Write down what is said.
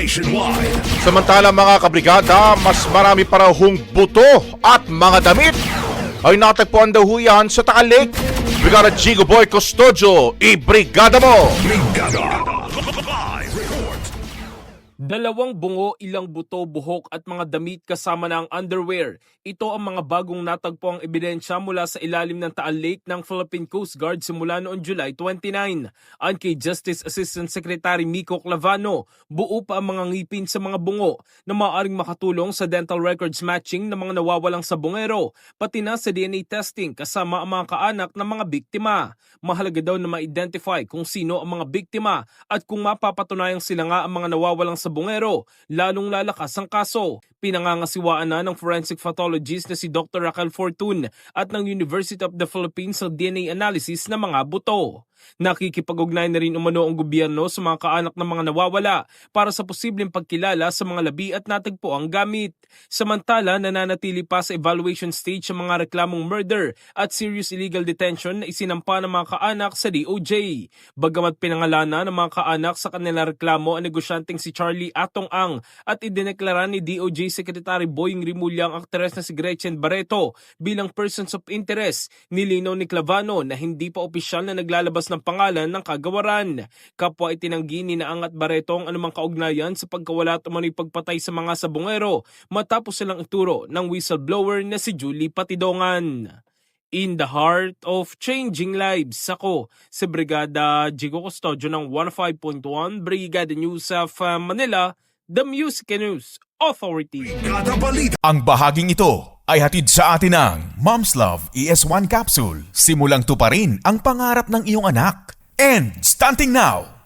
Nationwide. Samantala mga kabrigada, mas marami para hong buto at mga damit ay natagpuan daw yan sa Taal Lake. Brigada Jigo Boy Custodio, ibrigada mo! Brigada. Live report. Dalawang bungo, ilang buto, buhok at mga damit kasama na ang underwear. Ito ang mga bagong natagpo ang ebidensya mula sa ilalim ng Taal Lake ng Philippine Coast Guard simula noong July 29. Ayon kay Justice Assistant Secretary Miko Clavano, buo pa ang mga ngipin sa mga bungo na maaaring makatulong sa dental records matching ng mga nawawalang sabongero, pati na sa DNA testing kasama ang mga kaanak ng mga biktima. Mahalaga daw na ma-identify kung sino ang mga biktima at kung mapapatunayang sila nga ang mga nawawalang sabongero, lalong lalakas ang kaso. Pinangangasiwaan na ng forensic pathologist na si Dr. Raquel Fortun at ng University of the Philippines sa DNA analysis ng mga buto. Nakikipag-ugnay na rin umano ang gobyerno sa mga kaanak ng mga nawawala para sa posibleng pagkilala sa mga labi at natagpo ang gamit. Samantala, nananatili pa sa evaluation stage ang mga reklamong murder at serious illegal detention na isinampa ng mga kaanak sa DOJ. Bagamat pinangalanan ng mga kaanak sa kanilang reklamo ang negosyanteng si Charlie Atong Ang at idineklara ni DOJ Secretary Boying Rimulya ang aktres na si Gretchen Barreto bilang persons of interest, nilinaw ni Clavano na hindi pa opisyal na naglalabas ng pangalan ng kagawaran. Kapwa itinanggi ni Naang at Barreto ang anumang kaugnayan sa pagkawala at umano'y pagpatay sa mga sabongero matapos silang ituro ng whistleblower na si Julie Patidongan. In the heart of changing lives, ako si Brigada Jigo Custodio ng 105.1 Brigada News of Manila, the Music News Authority. Brigada Balita. Ang bahaging ito ay hatid sa atin ng Mom's Love ES1 Capsule. Simulang tuparin ang pangarap ng iyong anak. And starting now!